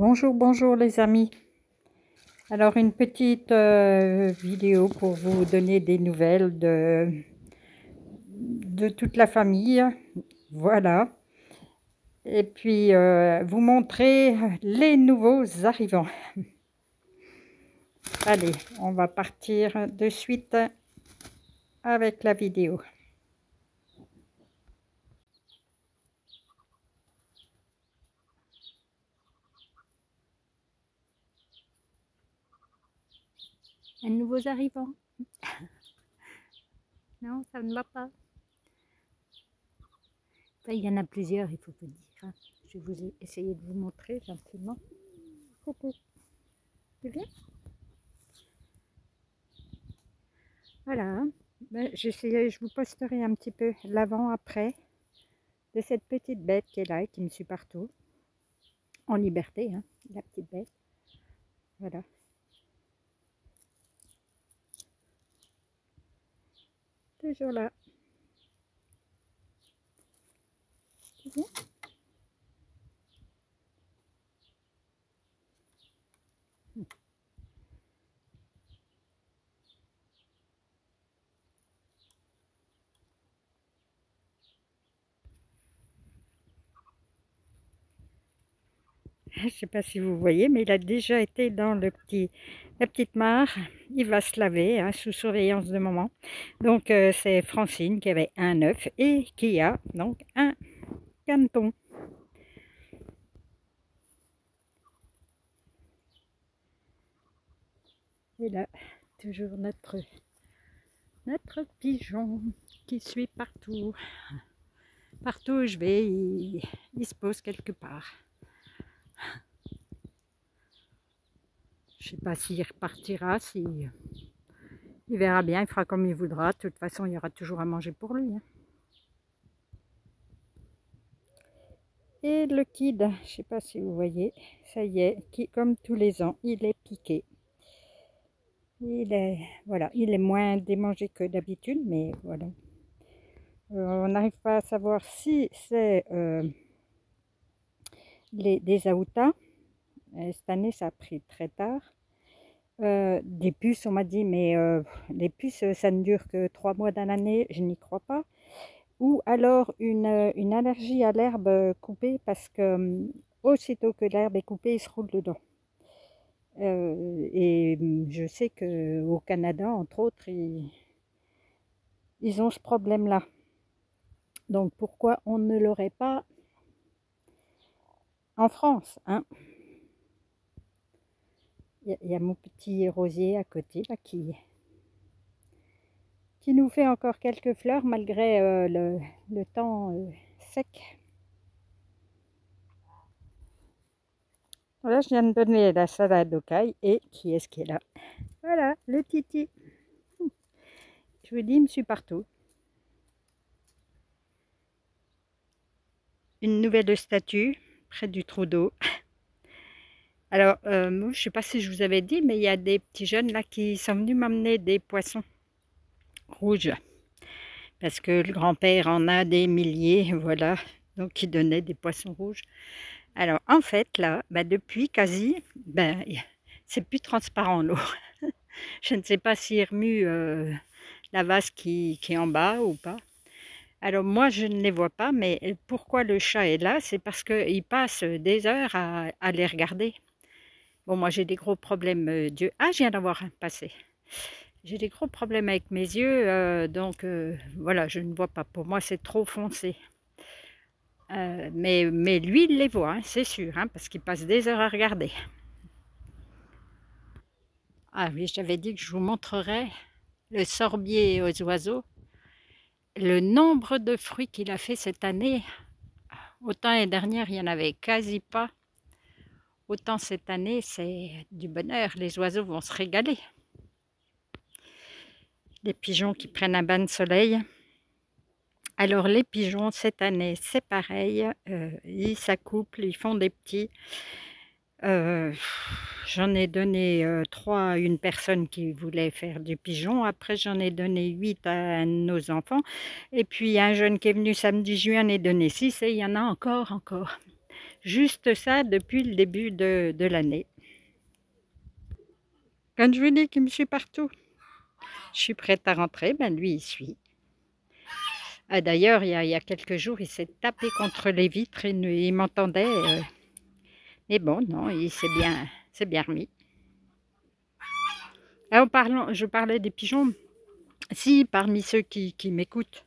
Bonjour, bonjour les amis. Alors une petite vidéo pour vous donner des nouvelles de toute la famille. Voilà. Et puis vous montrer les nouveaux arrivants. Allez, on va partir de suite avec la vidéo. Un nouveau arrivant. Non, ça ne va pas. Enfin, il y en a plusieurs, il faut vous dire. Hein. Je vais vous essayer de vous montrer gentiment. Coucou. Tu viens? Voilà. Ben, je vous posterai un petit peu l'avant-après de cette petite bête qui est là et qui me suit partout. En liberté, hein, la petite bête. Voilà. Toujours là. Tu viens? Je ne sais pas si vous voyez, mais il a déjà été dans la petite mare. Il va se laver hein, sous surveillance de maman. Donc c'est Francine qui avait un œuf et qui a donc un caneton. Et là, toujours notre pigeon qui suit partout. Partout où je vais, il se pose quelque part. Je ne sais pas s'il repartira, il verra bien, il fera comme il voudra. De toute façon, il y aura toujours à manger pour lui. Hein. Et le kid, je ne sais pas si vous voyez, ça y est, qui, comme tous les ans, il est piqué. Voilà, il est moins démangé que d'habitude, mais voilà. On n'arrive pas à savoir si c'est des aoutas. Cette année, ça a pris très tard. Des puces, on m'a dit, mais les puces, ça ne dure que 3 mois dans l'année, je n'y crois pas. Ou alors une allergie à l'herbe coupée, parce que aussitôt que l'herbe est coupée, il se roule dedans. Et je sais qu'au Canada, entre autres, ils ont ce problème-là. Donc pourquoi on ne l'aurait pas en France, hein? Il y a mon petit rosier à côté là, qui nous fait encore quelques fleurs malgré le temps sec. Voilà, je viens de donner la salade aux cailles et qui est-ce qui est là? Voilà, le titi. Je vous dis, il me suit partout. Une nouvelle statue près du trou d'eau. Alors, moi, je ne sais pas si je vous avais dit, mais il y a des petits jeunes là qui sont venus m'amener des poissons rouges. Parce que le grand-père en a des milliers, voilà. Donc, il donnait des poissons rouges. Alors, en fait, là, depuis quasi, c'est plus transparent l'eau. Je ne sais pas s'il remue la vase qui est en bas ou pas. Alors, moi, je ne les vois pas, mais pourquoi le chat est là? C'est parce qu'il passe des heures à les regarder. Bon, moi, j'ai des gros problèmes d'yeux. Ah, je viens d'avoir un passé. J'ai des gros problèmes avec mes yeux, donc voilà, je ne vois pas. Pour moi, c'est trop foncé. Mais lui, il les voit, hein, c'est sûr, hein, parce qu'il passe des heures à regarder. Ah oui, j'avais dit que je vous montrerais le sorbier aux oiseaux. Le nombre de fruits qu'il a fait cette année, autant l'année dernière, il n'y en avait quasi pas. Autant cette année, c'est du bonheur. Les oiseaux vont se régaler. Les pigeons qui prennent un bain de soleil. Alors les pigeons, cette année, c'est pareil. Ils s'accouplent, ils font des petits. J'en ai donné 3 à une personne qui voulait faire du pigeon. Après, j'en ai donné 8 à nos enfants. Et puis, un jeune qui est venu samedi, je lui en ai donné 6 et il y en a encore. Juste ça depuis le début de l'année. Quand je vous dis qu'il me suit partout, je suis prête à rentrer, ben lui il suit. Ah, d'ailleurs, il y a quelques jours, il s'est tapé contre les vitres, il m'entendait. Mais bon, non, il s'est bien remis. Ah, je parlais des pigeons. Si parmi ceux qui m'écoutent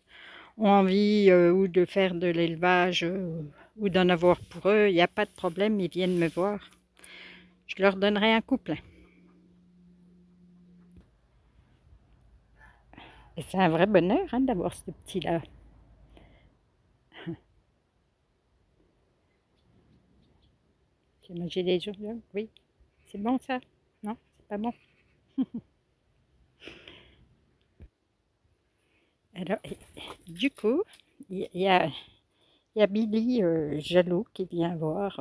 ont envie ou de faire de l'élevage ou d'en avoir pour eux, il n'y a pas de problème, ils viennent me voir. Je leur donnerai un couple. Et c'est un vrai bonheur hein, d'avoir ce petit-là. J'ai des jours, oui. C'est bon ça? Non, c'est pas bon. Alors, du coup, il y a, il y a Billy jaloux qui vient voir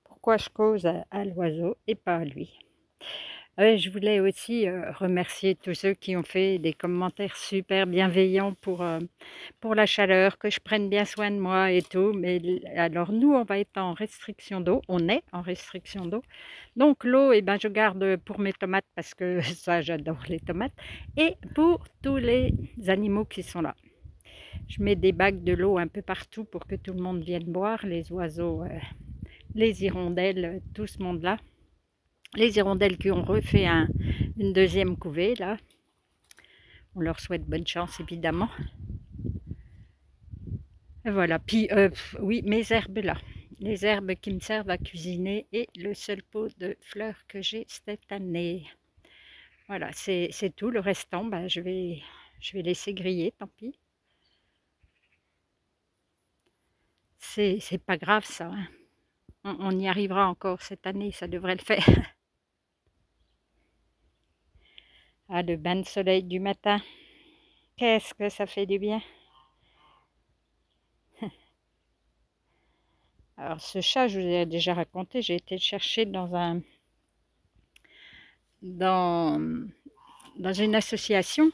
pourquoi je cause à l'oiseau et pas à lui. Je voulais aussi remercier tous ceux qui ont fait des commentaires super bienveillants pour la chaleur, que je prenne bien soin de moi et tout. Mais alors nous, on va être en restriction d'eau. On est en restriction d'eau. Donc l'eau, eh ben, je garde pour mes tomates parce que ça, j'adore les tomates. Et pour tous les animaux qui sont là. Je mets des bacs de l'eau un peu partout pour que tout le monde vienne boire. Les oiseaux, les hirondelles, tout ce monde-là. Les hirondelles qui ont refait une deuxième couvée, là. On leur souhaite bonne chance, évidemment. Et voilà. Puis, oui, mes herbes, là. Les herbes qui me servent à cuisiner et le seul pot de fleurs que j'ai cette année. Voilà, c'est tout. Le restant, ben, je vais laisser griller, tant pis. C'est pas grave, ça. Hein. On y arrivera encore cette année, ça devrait le faire. Ah, le bain de soleil du matin. Qu'est-ce que ça fait du bien. Alors ce chat, je vous ai déjà raconté, j'ai été le chercher dans une association.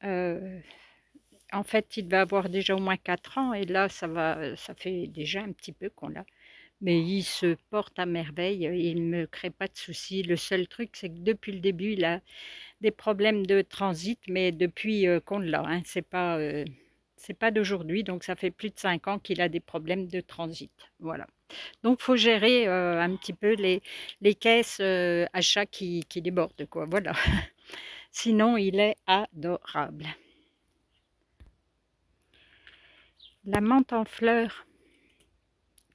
Euh, en fait, il va avoir déjà au moins 4 ans et là, ça fait déjà un petit peu qu'on l'a. Mais il se porte à merveille, il ne me crée pas de soucis. Le seul truc, c'est que depuis le début, il a des problèmes de transit, mais depuis qu'on l'a, hein, c'est pas d'aujourd'hui, donc ça fait plus de 5 ans qu'il a des problèmes de transit. Voilà. Donc, il faut gérer un petit peu les caisses achats qui débordent, quoi. Voilà. Sinon, il est adorable. La menthe en fleurs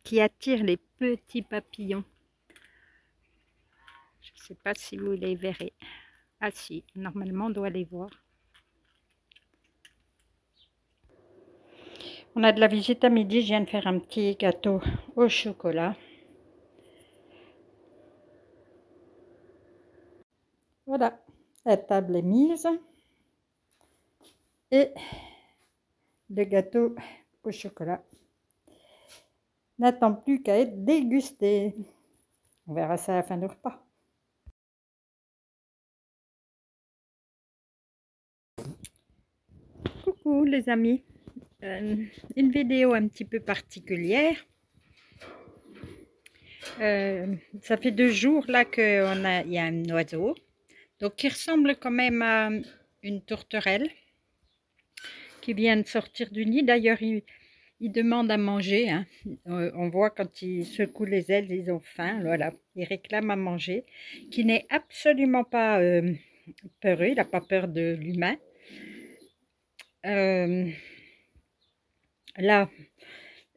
qui attire les petits papillons. Je ne sais pas si vous les verrez. Ah si, normalement, on doit les voir. On a de la visite à midi, je viens de faire un petit gâteau au chocolat. Voilà, la table est mise. Et le gâteau au chocolat n'attend plus qu'à être dégusté. On verra ça à la fin du repas. Coucou les amis. Une vidéo un petit peu particulière. Ça fait 2 jours là qu'il y a un oiseau. Donc qui ressemble quand même à une tourterelle. Qui vient de sortir du nid. D'ailleurs, il demande à manger. Hein. On voit quand ils secouent les ailes, ils ont faim. Voilà, il réclame à manger. Qui n'est absolument pas peureux. Il n'a pas peur de l'humain. Là,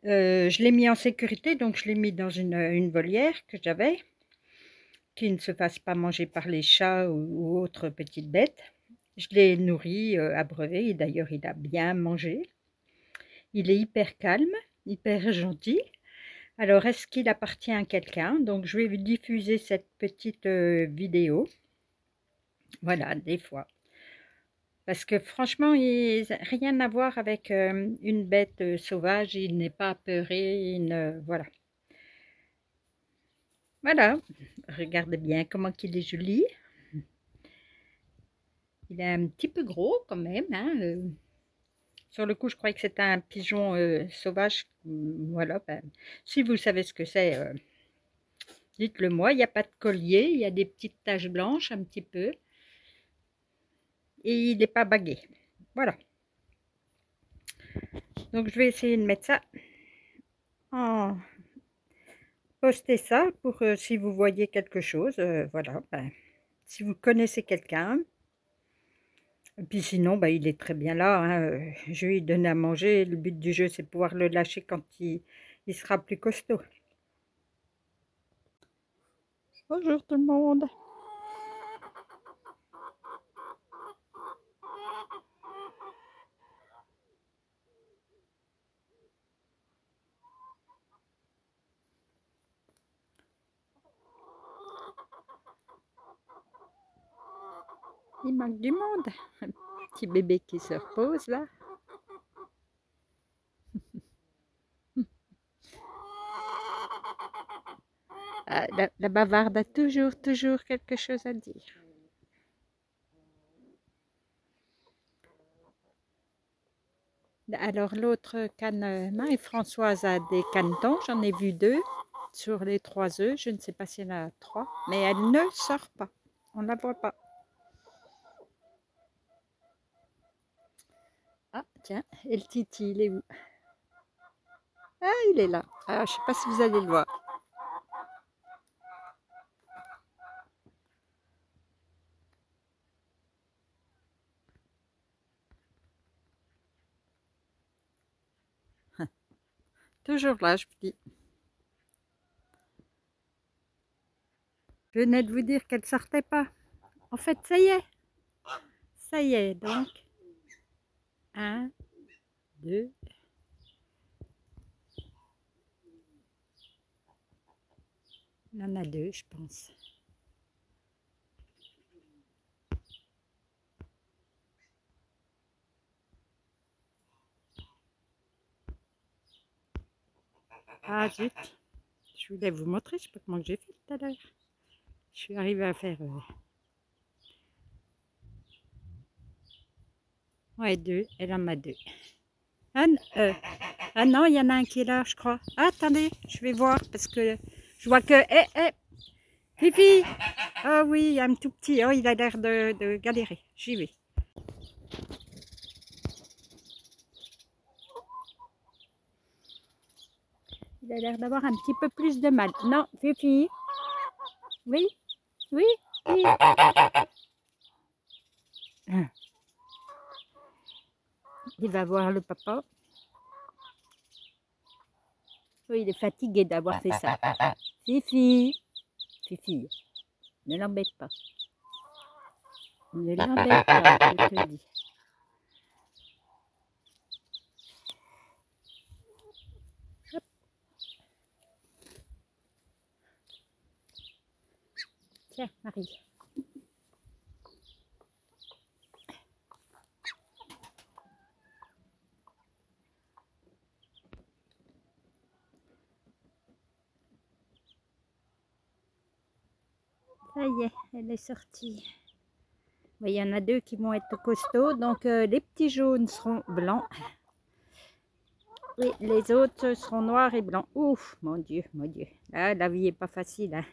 je l'ai mis en sécurité, donc je l'ai mis dans une volière que j'avais. Qui ne se fasse pas manger par les chats ou autres petites bêtes. Je l'ai nourri, abreuvé, et d'ailleurs il a bien mangé. Il est hyper calme, hyper gentil. Alors, est-ce qu'il appartient à quelqu'un? Donc, je vais vous diffuser cette petite vidéo. Voilà, des fois. Parce que franchement, il n'a rien à voir avec une bête sauvage. Il n'est pas apeuré. Voilà. Voilà. Regardez bien comment il est joli. Il est un petit peu gros quand même. Hein, Sur le coup, je croyais que c'était un pigeon sauvage. Voilà, ben, si vous savez ce que c'est, dites-le moi. Il n'y a pas de collier, il y a des petites taches blanches un petit peu. Et il n'est pas bagué. Voilà. Donc je vais essayer de mettre ça en poster ça pour si vous voyez quelque chose. Voilà, ben, si vous connaissez quelqu'un. Et puis sinon, ben, il est très bien là, hein, je vais lui donner à manger. Le but du jeu, c'est de pouvoir le lâcher quand il sera plus costaud. Bonjour tout le monde. Il manque du monde. Un petit bébé qui se repose là. Ah, la bavarde a toujours quelque chose à dire. Alors l'autre canne, Marie-Françoise a des canetons, j'en ai vu 2 sur les 3 œufs. Je ne sais pas s'il y en a 3, mais elle ne sort pas. On ne la voit pas. Ah tiens, et le Titi, il est où? Ah, il est là. Ah, je ne sais pas si vous allez le voir. Toujours là, je vous dis. Je venais de vous dire qu'elle ne sortait pas. En fait, ça y est. Ça y est, donc. 1, 2. Il y en a 2, je pense. Ah zut. Je voulais vous montrer, je ne sais pas comment j'ai fait tout à l'heure. Je suis arrivée à faire... Ouais, 2. Elle en a 2. Ah non, il y en a un qui est là, je crois. Ah, attendez, je vais voir parce que je vois que... Fifi! Ah oui, il y a un tout petit. Oh, il a l'air de galérer. J'y vais. Il a l'air d'avoir un petit peu plus de mal. Non, Fifi? Oui? Oui? Oui? Il va voir le papa. Oui, il est fatigué d'avoir fait ça. Fifi! Fifi, ne l'embête pas. Ne l'embête pas, je te dis. Hop. Tiens, Marie. Ça y est, elle est sortie. Il y en a 2 qui vont être costauds. Donc, les petits jaunes seront blancs. Oui, les autres seront noirs et blancs. Ouf, mon Dieu, mon Dieu. Là, la vie n'est pas facile. Hein.